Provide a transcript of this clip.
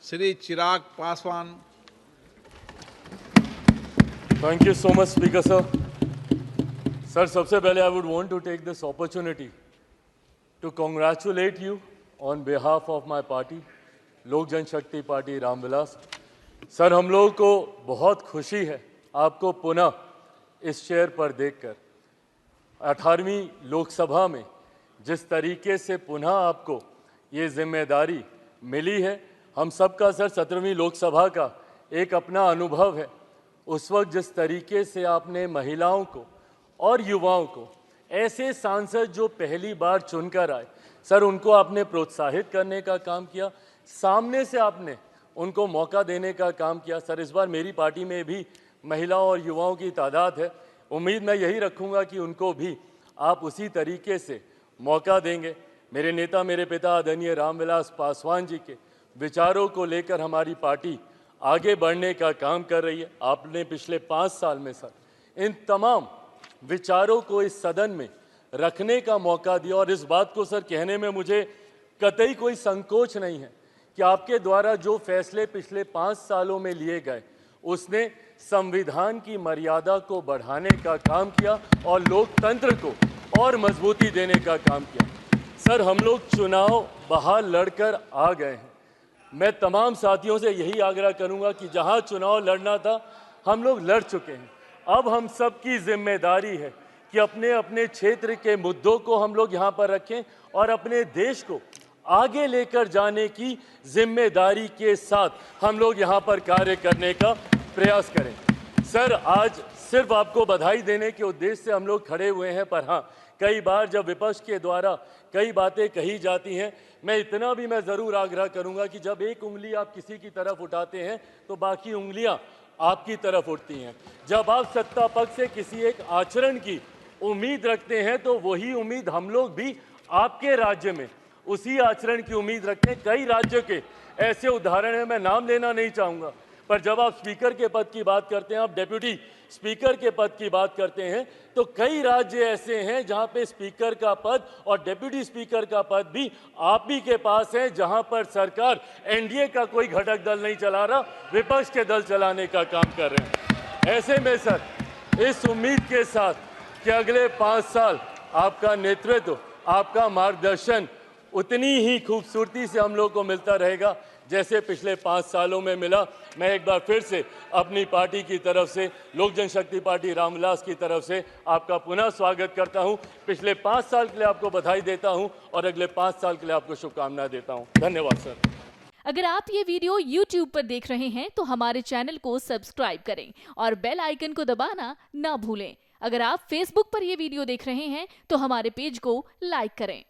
Shri Chirag Paswan. Thank you so much, Speaker sir. Sir, सबसे पहले I would want to take this opportunity to congratulate you on behalf of my party, लोक जनशक्ति party Ramvilas. Sir, हम लोगों को बहुत खुशी है आपको पुनः इस चेयर पर देखकर. 18वीं लोकसभा में जिस तरीके से पुनः आपको ये जिम्मेदारी मिली है, हम सबका सर 17वीं लोकसभा का एक अपना अनुभव है. उस वक्त जिस तरीके से आपने महिलाओं को और युवाओं को, ऐसे सांसद जो पहली बार चुनकर आए, सर उनको आपने प्रोत्साहित करने का काम किया, सामने से आपने उनको मौका देने का काम किया. सर, इस बार मेरी पार्टी में भी महिलाओं और युवाओं की तादाद है. उम्मीद मैं यही रखूंगा कि उनको भी आप उसी तरीके से मौका देंगे. मेरे नेता, मेरे पिता आदरणीय रामविलास पासवान जी के विचारों को लेकर हमारी पार्टी आगे बढ़ने का काम कर रही है. आपने पिछले 5 साल में सर इन तमाम विचारों को इस सदन में रखने का मौका दिया और इस बात को सर कहने में मुझे कतई कोई संकोच नहीं है कि आपके द्वारा जो फैसले पिछले 5 सालों में लिए गए, उसने संविधान की मर्यादा को बढ़ाने का काम किया और लोकतंत्र को और मजबूती देने का काम किया. सर, हम लोग चुनाव बाहर लड़कर आ गए हैं. मैं तमाम साथियों से यही आग्रह करूंगा कि जहां चुनाव लड़ना था, हम लोग लड़ चुके हैं. अब हम सब की जिम्मेदारी है कि अपने अपने क्षेत्र के मुद्दों को हम लोग यहाँ पर रखें और अपने देश को आगे लेकर जाने की जिम्मेदारी के साथ हम लोग यहाँ पर कार्य करने का प्रयास करें. सर, आज सिर्फ आपको बधाई देने के उद्देश्य से हम लोग खड़े हुए हैं, पर हाँ, कई बार जब विपक्ष के द्वारा कई बातें कही जाती हैं, मैं इतना भी मैं ज़रूर आग्रह करूंगा कि जब एक उंगली आप किसी की तरफ उठाते हैं तो बाकी उंगलियां आपकी तरफ उठती हैं. जब आप सत्ता पक्ष से किसी एक आचरण की उम्मीद रखते हैं तो वही उम्मीद हम लोग भी आपके राज्य में उसी आचरण की उम्मीद रखते हैं. कई राज्यों के ऐसे उदाहरण हैं, मैं नाम लेना नहीं चाहूँगा, पर जब आप स्पीकर के पद की बात करते हैं, आप डेप्यूटी स्पीकर के पद की बात करते हैं, तो कई राज्य ऐसे हैं जहां पे स्पीकर का पद और डेप्यूटी स्पीकर का पद भी आप ही के पास है, जहां पर सरकार एनडीए का कोई घटक दल नहीं चला रहा, विपक्ष के दल चलाने का काम कर रहे हैं. ऐसे में सर, इस उम्मीद के साथ कि अगले 5 साल आपका नेतृत्व, आपका मार्गदर्शन उतनी ही खूबसूरती से हम लोग को मिलता रहेगा जैसे पिछले 5 सालों में मिला. मैं एक बार फिर से अपनी पार्टी की तरफ से, लोक जनशक्ति पार्टी रामविलास की तरफ से आपका पुनः स्वागत करता हूं. पिछले 5 साल के लिए आपको बधाई देता हूं और अगले 5 साल के लिए आपको शुभकामनाएं देता हूं. धन्यवाद सर. अगर आप ये वीडियो YouTube पर देख रहे हैं तो हमारे चैनल को सब्सक्राइब करें और बेल आइकन को दबाना ना भूलें. अगर आप Facebook पर ये वीडियो देख रहे हैं तो हमारे पेज को लाइक करें.